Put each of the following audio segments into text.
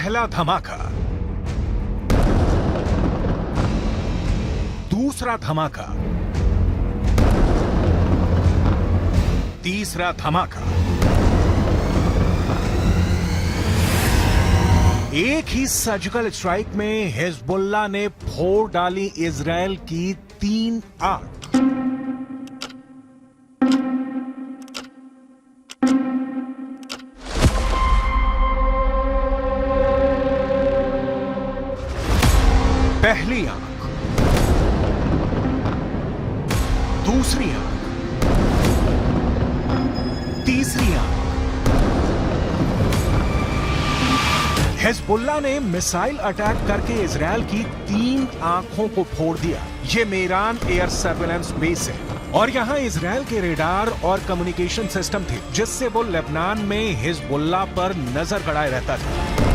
पहला धमाका, दूसरा धमाका, तीसरा धमाका। एक ही सर्जिकल स्ट्राइक में हिजबुल्लाह ने फोड़ डाली इजरायल की 3 आंख। पहली आंख, दूसरी आंख, तीसरी आंख। हिजबुल्लाह ने मिसाइल अटैक करके इजरायल की 3 आंखों को फोड़ दिया। ये मेरान एयर सर्वेलेंस बेस है और यहां इजरायल के रेडार और कम्युनिकेशन सिस्टम थे, जिससे वो लेबनान में हिजबुल्लाह पर नजर गड़ाए रहता था।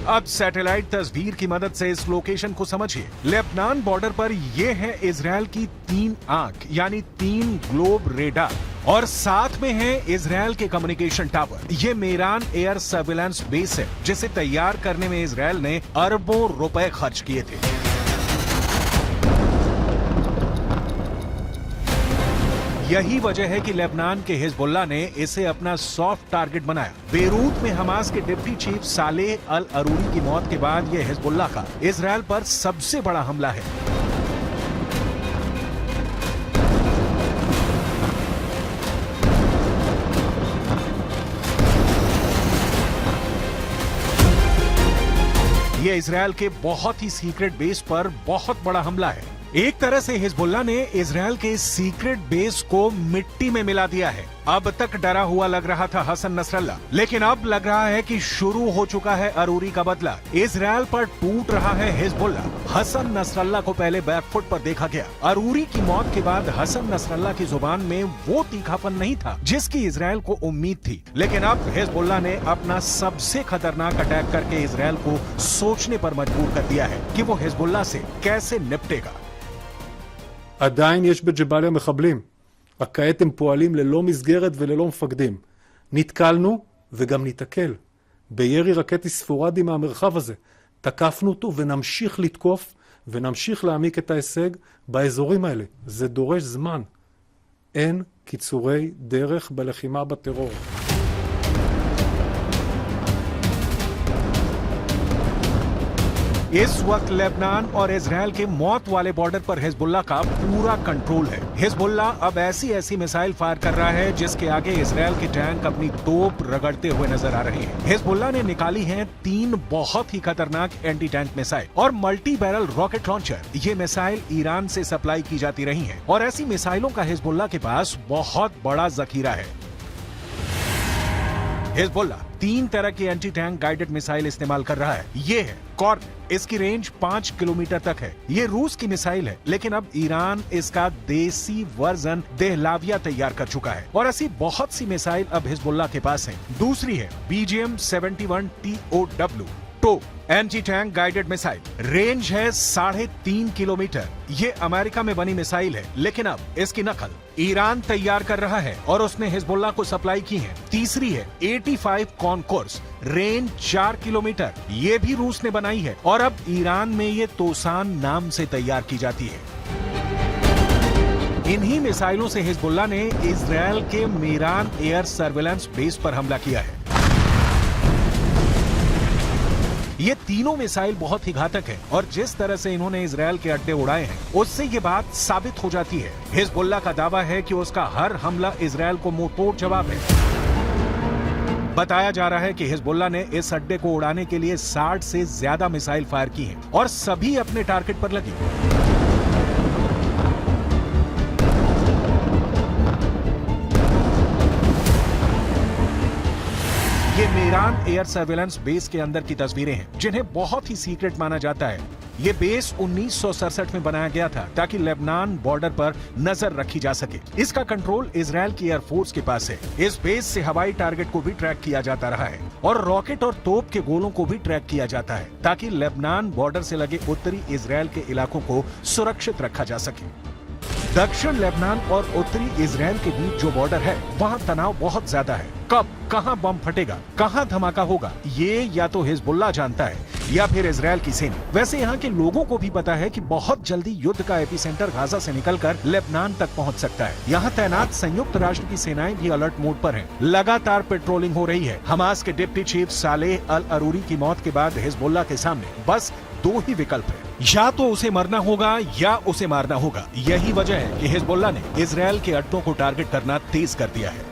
अब सैटेलाइट तस्वीर की मदद से इस लोकेशन को समझिए। लेबनान बॉर्डर पर यह है इजरायल की 3 आंख यानी 3 ग्लोब रेडार और साथ में है इजरायल के कम्युनिकेशन टावर। ये मेरान एयर सर्विलांस बेस है जिसे तैयार करने में इजरायल ने अरबों रुपए खर्च किए थे। यही वजह है कि लेबनान के हिजबुल्लाह ने इसे अपना सॉफ्ट टारगेट बनाया। बेरूत में हमास के डिप्टी चीफ सालेह अल अरूरी की मौत के बाद यह हिजबुल्लाह का इजरायल पर सबसे बड़ा हमला है। यह इजरायल के बहुत ही सीक्रेट बेस पर बहुत बड़ा हमला है। एक तरह से हिजबुल्लाह ने इजरायल के सीक्रेट बेस को मिट्टी में मिला दिया है। अब तक डरा हुआ लग रहा था हसन नसरल्लाह, लेकिन अब लग रहा है कि शुरू हो चुका है अरूरी का बदला। इजरायल पर टूट रहा है हिजबुल्लाह। हसन नसरल्लाह को पहले बैकफुट पर देखा गया। अरूरी की मौत के बाद हसन नसरल्लाह की जुबान में वो तीखापन नहीं था जिसकी इजरायल को उम्मीद थी, लेकिन अब हिजबुल्लाह ने अपना सबसे खतरनाक अटैक करके इजरायल को सोचने पर मजबूर कर दिया है कि वो हिजबुल्लाह से कैसे निपटेगा। עדיין יש בג'באליה מחבלים. רק כעת הם פועלים ללא מסגרת וללא מפקדים. נתקלנו וגם ניתקל. בירי רקטי ספורדי מהמרחב הזה. תקפנו אותו ונמשיך לתקוף ונמשיך להעמיק את ההישג באזורים האלה. זה דורש זמן. אין קיצורי דרך בלחימה בטרור. इस वक्त लेबनान और इजरायल के मौत वाले बॉर्डर पर हिजबुल्लाह का पूरा कंट्रोल है। हिजबुल्लाह अब ऐसी मिसाइल फायर कर रहा है जिसके आगे इजरायल के टैंक अपनी तोप रगड़ते हुए नजर आ रहे हैं। हिजबुल्लाह ने निकाली हैं 3 बहुत ही खतरनाक एंटी टैंक मिसाइल और मल्टी बैरल रॉकेट लॉन्चर। ये मिसाइल ईरान से सप्लाई की जाती रही हैं और ऐसी मिसाइलों का हिजबुल्लाह के पास बहुत बड़ा जखीरा है। हिजबुल्लाह 3 तरह की एंटी टैंक गाइडेड मिसाइल इस्तेमाल कर रहा है। ये है कॉर्नेट, इसकी रेंज 5 किलोमीटर तक है। ये रूस की मिसाइल है, लेकिन अब ईरान इसका देसी वर्जन देहलाविया तैयार कर चुका है और ऐसी बहुत सी मिसाइल अब हिजबुल्लाह के पास है। दूसरी है BGM-71 TOW टो anti tank guided missile. Range है 3.5 किलोमीटर। ये अमेरिका में बनी मिसाइल है, लेकिन अब इसकी नकल ईरान तैयार कर रहा है और उसने हिजबुल्लाह को सप्लाई की है। तीसरी है 85 कॉनकोर्स, रेंज 4 किलोमीटर। ये भी रूस ने बनाई है और अब ईरान में ये तोसान नाम से तैयार की जाती है। इन्हीं मिसाइलों से हिजबुल्लाह ने इजरायल के मेरान एयर सर्विलांस बेस पर हमला किया है। ये तीनों मिसाइल बहुत ही घातक है और जिस तरह से इन्होंने इजरायल के अड्डे उड़ाए हैं उससे ये बात साबित हो जाती है। हिजबुल्लाह का दावा है कि उसका हर हमला इजरायल को मुंहतोड़ जवाब है। बताया जा रहा है कि हिजबुल्लाह ने इस अड्डे को उड़ाने के लिए 60 से ज्यादा मिसाइल फायर की हैं और सभी अपने टारगेट पर लगी। ये मेरान एयर सर्विलांस बेस के अंदर की तस्वीरें हैं जिन्हें बहुत ही सीक्रेट माना जाता है। ये बेस 1967 में बनाया गया था ताकि लेबनान बॉर्डर पर नजर रखी जा सके। इसका कंट्रोल इजरायल की एयरफोर्स के पास है। इस बेस से हवाई टारगेट को भी ट्रैक किया जाता रहा है और रॉकेट और तोप के गोलों को भी ट्रैक किया जाता है ताकि लेबनान बॉर्डर से लगे उत्तरी इजरायल के इलाकों को सुरक्षित रखा जा सके। दक्षिण लेबनान और उत्तरी इजराइल के बीच जो बॉर्डर है वहाँ तनाव बहुत ज्यादा है। कब कहाँ बम फटेगा, कहाँ धमाका होगा, ये या तो हिजबुल्लाह जानता है या फिर इजराइल की सेना। वैसे यहाँ के लोगों को भी पता है कि बहुत जल्दी युद्ध का एपिसेंटर गाजा से निकलकर लेबनान तक पहुँच सकता है। यहाँ तैनात संयुक्त राष्ट्र की सेनाएं भी अलर्ट मोड पर हैं। लगातार पेट्रोलिंग हो रही है। हमास के डिप्टी चीफ सालेह अल अरूरी की मौत के बाद हिजबुल्लाह के सामने बस दो ही विकल्प है, या तो उसे मरना होगा या उसे मारना होगा। यही वजह है कि हिजबुल्लाह ने इजराइल के अड्डों को टारगेट करना तेज कर दिया है।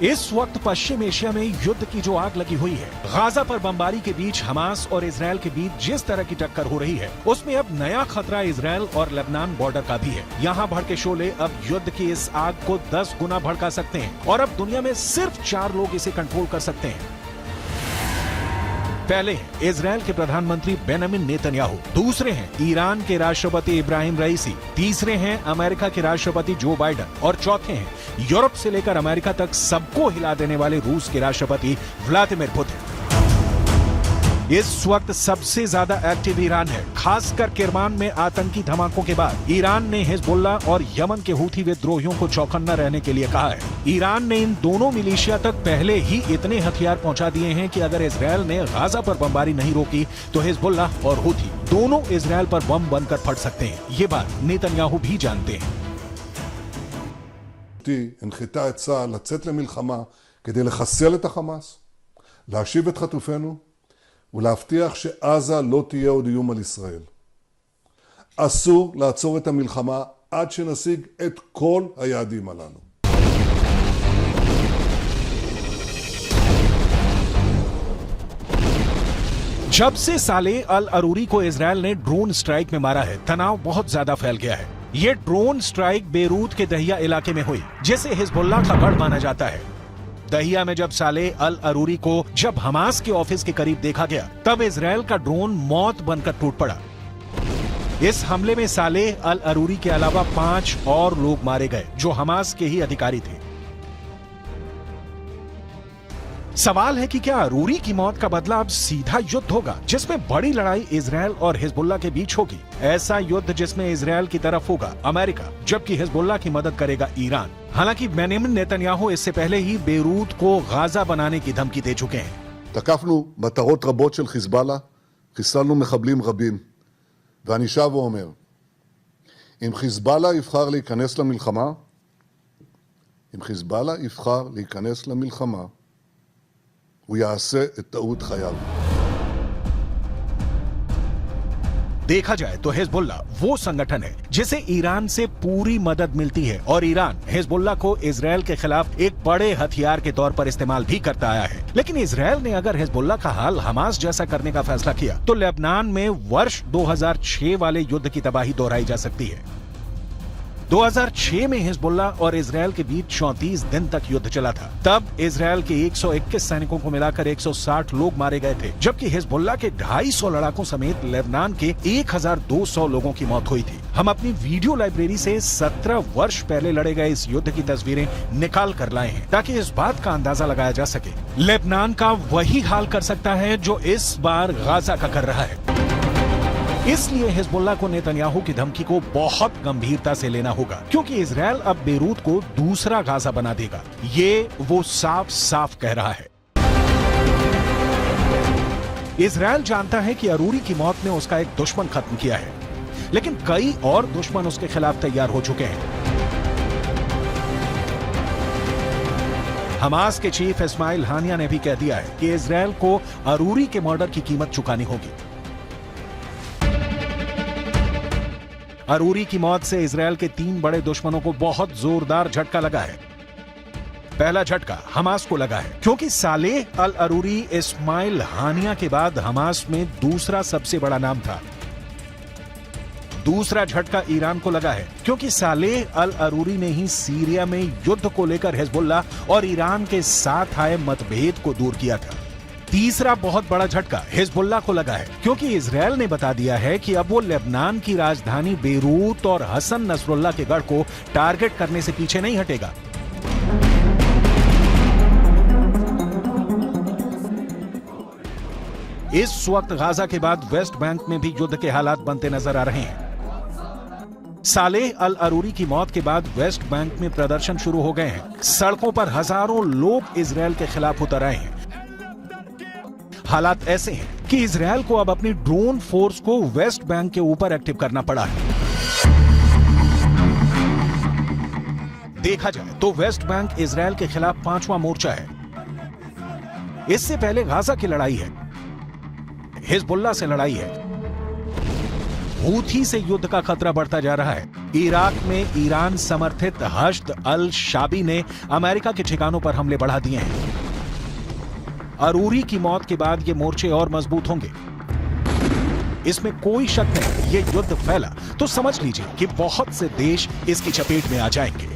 इस वक्त पश्चिम एशिया में युद्ध की जो आग लगी हुई है, गाजा पर बमबारी के बीच हमास और इजराइल के बीच जिस तरह की टक्कर हो रही है, उसमें अब नया खतरा इजराइल और लेबनान बॉर्डर का भी है। यहाँ भड़के शोले अब युद्ध की इस आग को 10 गुना भड़का सकते हैं और अब दुनिया में सिर्फ 4 लोग इसे कंट्रोल कर सकते हैं। पहले हैं इजराइल के प्रधानमंत्री बेंजामिन नेतन्याहू, दूसरे हैं ईरान के राष्ट्रपति इब्राहिम रईसी, तीसरे हैं अमेरिका के राष्ट्रपति जो बाइडेन और चौथे हैं यूरोप से लेकर अमेरिका तक सबको हिला देने वाले रूस के राष्ट्रपति व्लादिमीर पुतिन। इस वक्त सबसे ज्यादा एक्टिव ईरान है। खासकर किरमान में आतंकी धमाकों के बाद ईरान ने हिजबुल्लाह और यमन के हूथी विद्रोहियों को चौकन्ना रहने के लिए कहा है। ईरान ने इन दोनों मिलिशिया तक पहले ही इतने हथियार पहुंचा दिए हैं कि अगर इजराइल ने गाजा पर बमबारी नहीं रोकी तो हिजबुल्लाह और हूथी दोनों इजराइल पर बम बनकर फट सकते हैं। ये बात नेतन्याहू भी जानते हैं। הנחתה את צה"ל לצאת למלחמה כדי לחסל את החמאס, להשיב את חטופינו ולהבטיח שעזה לא תהיה עוד איום על ישראל. אסור לעצור את המלחמה עד שנשיג את כל היעדים הללו. जब से सालेह अल अरूरी को इजराइल ने ड्रोन स्ट्राइक में मारा है, तनाव बहुत ज्यादा फैल गया है। ये ड्रोन स्ट्राइक बेरूत के दहिया इलाके में हुई, जिसे हिजबुल्लाह का गढ़ माना जाता है। दहिया में जब सालेह अल अरूरी को जब हमास के ऑफिस के करीब देखा गया, तब इजराइल का ड्रोन मौत बनकर टूट पड़ा। इस हमले में सालेह अल अरूरी के अलावा 5 और लोग मारे गए जो हमास के ही अधिकारी थे। सवाल है कि क्या अरूरी की मौत का बदला अब सीधा युद्ध होगा, जिसमें बड़ी लड़ाई इजराइल और हिजबुल्लाह के बीच होगी। ऐसा युद्ध जिसमें इजराइल की तरफ होगा अमेरिका, जबकि हिजबुल्लाह की मदद करेगा ईरान। हालांकि बेंजामिन नेतन्याहू इससे पहले ही बेरूत को गाजा बनाने की धमकी दे चुके हैं। תקפנו מטרות רבות של חיזבאללה, חיסלנו מחבלים רבים, ואני שב ואומר, אם חיזבאללה יבחר להיכנס למלחמה, אם חיזבאללה יבחר להיכנס למלחמה, הוא יעשה את טעות חייו. देखा जाए तो हिजबुल्लाह वो संगठन है जिसे ईरान से पूरी मदद मिलती है और ईरान हिजबुल्लाह को इजराइल के खिलाफ एक बड़े हथियार के तौर पर इस्तेमाल भी करता आया है। लेकिन इजराइल ने अगर हिजबुल्लाह का हाल हमास जैसा करने का फैसला किया तो लेबनान में वर्ष 2006 वाले युद्ध की तबाही दोहराई जा सकती है। 2006 में हिजबुल्लाह और इजराइल के बीच 34 दिन तक युद्ध चला था। तब इजराइल के 121 सैनिकों को मिलाकर 160 लोग मारे गए थे, जबकि हिजबुल्लाह के 250 लड़ाकों समेत लेबनान के 1200 लोगों की मौत हुई थी। हम अपनी वीडियो लाइब्रेरी से 17 वर्ष पहले लड़े गए इस युद्ध की तस्वीरें निकाल कर लाए हैं ताकि इस बात का अंदाजा लगाया जा सके। लेबनान का वही हाल कर सकता है जो इस बार गाजा का कर रहा है। इसलिए हिजबुल्लाह को नेतन्याहू की धमकी को बहुत गंभीरता से लेना होगा, क्योंकि इजराइल अब बेरूत को दूसरा गाजा बना देगा। ये वो साफ साफ कह रहा है। इजराइल जानता है कि अरूरी की मौत ने उसका एक दुश्मन खत्म किया है, लेकिन कई और दुश्मन उसके खिलाफ तैयार हो चुके हैं। हमास के चीफ इस्माइल हानिया ने भी कह दिया है कि इजराइल को अरूरी के मर्डर की कीमत चुकानी होगी। अरूरी की मौत से इजराइल के 3 बड़े दुश्मनों को बहुत जोरदार झटका लगा है। पहला झटका हमास को लगा है, क्योंकि सालेह अल अरूरी इस्माइल हानिया के बाद हमास में दूसरा सबसे बड़ा नाम था। दूसरा झटका ईरान को लगा है, क्योंकि सालेह अल अरूरी ने ही सीरिया में युद्ध को लेकर हिजबुल्लाह और ईरान के साथ आए मतभेद को दूर किया था। तीसरा बहुत बड़ा झटका हिजबुल्लाह को लगा है, क्योंकि इजराइल ने बता दिया है कि अब वो लेबनान की राजधानी बेरूत और हसन नसरुल्लाह के गढ़ को टारगेट करने से पीछे नहीं हटेगा। इस वक्त गाजा के बाद वेस्ट बैंक में भी युद्ध के हालात बनते नजर आ रहे हैं। सालेह अल अरूरी की मौत के बाद वेस्ट बैंक में प्रदर्शन शुरू हो गए हैं। सड़कों पर हजारों लोग इजरायल के खिलाफ उतर आए हैं। हालात ऐसे हैं कि इजरायल को अब अपनी ड्रोन फोर्स को वेस्ट बैंक के ऊपर एक्टिव करना पड़ा है। देखा जाए तो वेस्ट बैंक इजरायल के खिलाफ 5वां मोर्चा है। इससे पहले गाजा की लड़ाई है, हिजबुल्लाह से लड़ाई है, हूथी से युद्ध का खतरा बढ़ता जा रहा है। इराक में ईरान समर्थित हश्द अल शाबी ने अमेरिका के ठिकानों पर हमले बढ़ा दिए हैं। अरूरी की मौत के बाद ये मोर्चे और मजबूत होंगे, इसमें कोई शक नहीं। ये युद्ध फैला तो समझ लीजिए कि बहुत से देश इसकी चपेट में आ जाएंगे।